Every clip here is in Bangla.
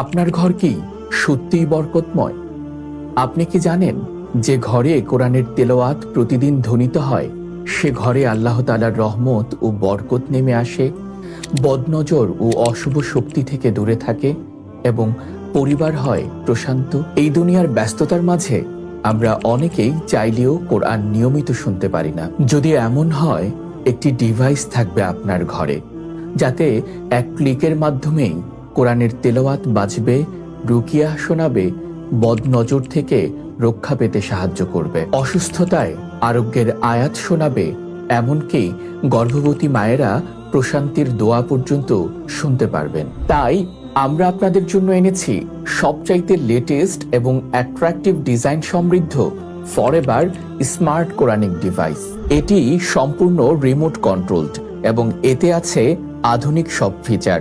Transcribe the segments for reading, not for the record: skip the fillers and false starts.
আপনার ঘর কি সত্যিই বরকতময়? আপনি কি জানেন যে ঘরে কোরআনের তেলাওয়াত প্রতিদিন ধ্বনিত হয় সে ঘরে আল্লাহ তাআলার রহমত ও বরকত নেমে আসে, বদনজর ও অশুভ শক্তি থেকে দূরে থাকে এবং পরিবার হয় প্রশান্ত। এই দুনিয়ার ব্যস্ততার মাঝে আমরা অনেকেই চাইলেও কোরআন নিয়মিত শুনতে পারি না। যদি এমন হয়, একটি ডিভাইস থাকবে আপনার ঘরে, যাতে এক ক্লিকের মাধ্যমেই কোরআনের তেলাওয়াত বাজবে, রুকিয়া শোনাবে, বদনজর থেকে রক্ষা পেতে সাহায্য করবে, অসুস্থতায় আরোগ্যের আয়াত শোনাবে, এমনকি গর্ভবতী মায়েরা প্রশান্তির দোয়া পর্যন্ত শুনতে পারবেন। তাই আমরা আপনাদের জন্য এনেছি সবচাইতে লেটেস্ট এবং অ্যাট্রাকটিভ ডিজাইন সমৃদ্ধ ফরএভার স্মার্ট কোরআনিক ডিভাইস। এটি সম্পূর্ণ রিমোট কন্ট্রোলড এবং এতে আছে আধুনিক সব ফিচার,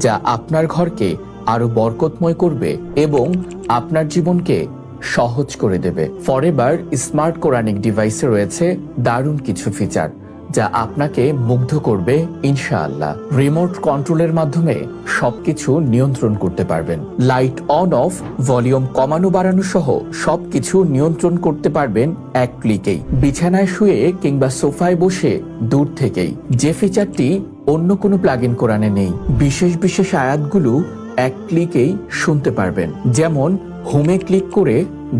যা আপনার ঘরকে আরো বরকতময় করবে এবং আপনার জীবনকে সহজ করে দেবে। ফরএভার স্মার্ট কোরআনিক ডিভাইসে রয়েছে দারুণ কিছু ফিচার, যা আপনাকে মুগ্ধ করবে ইনশাআল্লাহ। রিমোট কন্ট্রোলের মাধ্যমে সবকিছু নিয়ন্ত্রণ করতে পারবেন। লাইট অন অফ, ভলিউম কমানো বাড়ানো সহ সবকিছু নিয়ন্ত্রণ করতে পারবেন এক ক্লিকেই, বিছানায় শুয়ে কিংবা সোফায় বসে দূর থেকেই। যে ফিচারটি অন্য কোনো প্লাগইন কোরআনে নেই। বিশেষ বিশেষ আয়াতগুলো এক ক্লিকেই শুনতে পারবেন। যেমন হোমে ক্লিক করে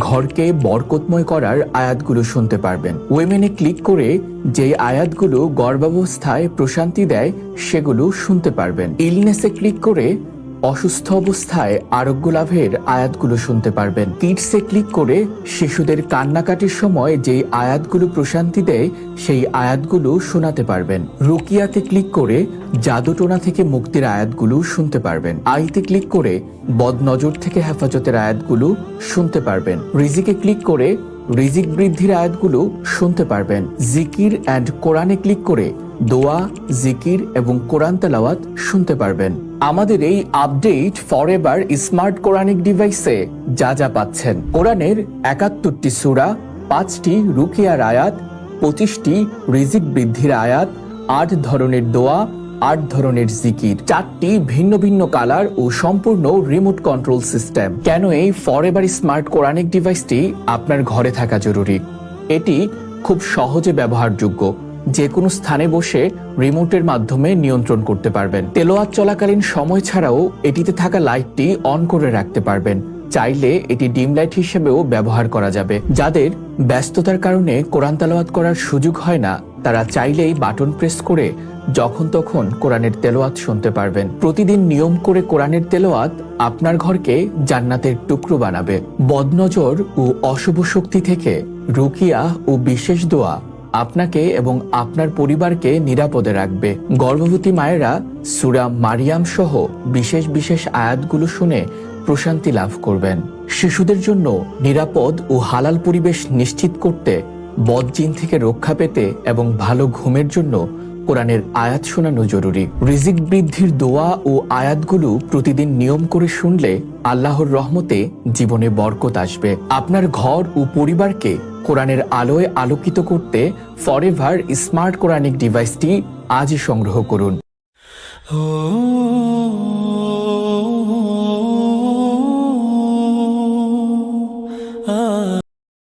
ঘরকে বরকতময় করার আয়াতগুলো শুনতে পারবেন। ওয়েমেনে ক্লিক করে যে আয়াতগুলো গর্ভাবস্থায় প্রশান্তি দেয় সেগুলো শুনতে পারবেন। ইলনেসে ক্লিক করে অসুস্থ অবস্থায় আরোগ্য লাভের আয়াতগুলো শুনতে পারবেন। কিডসে ক্লিক করে শিশুদের কান্নাকাটির সময় যেই আয়াতগুলো প্রশান্তি দেয় সেই আয়াতগুলো শোনাতে পারবেন। রুকিয়াতে ক্লিক করে জাদুটোনা থেকে মুক্তির আয়াতগুলো শুনতে পারবেন। আইতে ক্লিক করে বদনজর থেকে হেফাজতের আয়াতগুলো শুনতে পারবেন। রিজিকে ক্লিক করে রিজিক বৃদ্ধির আয়াতগুলো শুনতে পারবেন। জিকির অ্যান্ড কোরআনে ক্লিক করে দোয়া, জিকির এবং কোরআন তেলাওয়াত শুনতে পারবেন। আমাদের এই আপডেট ফরএভার স্মার্ট কোরআনিক ডিভাইসে যা যা পাচ্ছেন: কোরআনের ৭১টি সূরা, ৫টি রুকিয়ার আয়াত, ২৫টি রিজিক বৃদ্ধির আয়াত, ৮ ধরনের দোয়া, ৮ ধরনের জিকির, 4টি ভিন্ন ভিন্ন কালার ও সম্পূর্ণ রিমোট কন্ট্রোল সিস্টেম। কেন এই ফরএভার স্মার্ট কোরআনিক ডিভাইসটি আপনার ঘরে থাকা জরুরি? এটি খুব সহজে ব্যবহারযোগ্য, যে কোনো স্থানে বসে রিমোটের মাধ্যমে নিয়ন্ত্রণ করতে পারবেন। তেলাওয়াত চলাকালীন সময় ছাড়াও এটিতে থাকা লাইটটি অন করে রাখতে পারবেন। চাইলে এটি ডিম লাইট হিসেবেও ব্যবহার করা যাবে। যাদের ব্যস্ততার কারণে কোরআন তেলাওয়াত করার সুযোগ হয় না, তারা চাইলেই বাটন প্রেস করে যখন তখন কোরআনের তেলাওয়াত শুনতে পারবেন। প্রতিদিন নিয়ম করে কোরআনের তেলাওয়াত আপনার ঘরকে জান্নাতের টুকরো বানাবে। বদনজর ও অশুভ শক্তি থেকে রুকিয়া ও বিশেষ দোয়া আপনাকে এবং আপনার পরিবারকে নিরাপদে রাখবে। গর্ভবতী মায়েরা সূরা মারিয়াম সহ বিশেষ বিশেষ আয়াতগুলো শুনে প্রশান্তি লাভ করবেন। শিশুদের জন্য নিরাপদ ও হালাল পরিবেশ নিশ্চিত করতে, বদজিন থেকে রক্ষা পেতে এবং ভালো ঘুমের জন্য কোরআনের আয়াত শোনানো জরুরি। রিজিক বৃদ্ধির দোয়া ও আয়াতগুলো প্রতিদিন নিয়ম করে শুনলে আল্লাহর রহমতে জীবনে বরকত আসবে। আপনার ঘর ও পরিবারকে কোরআনের আলোয় আলোকিত করতে ফরএভার স্মার্ট কোরআনিক ডিভাইসটি আজই সংগ্রহ করুন।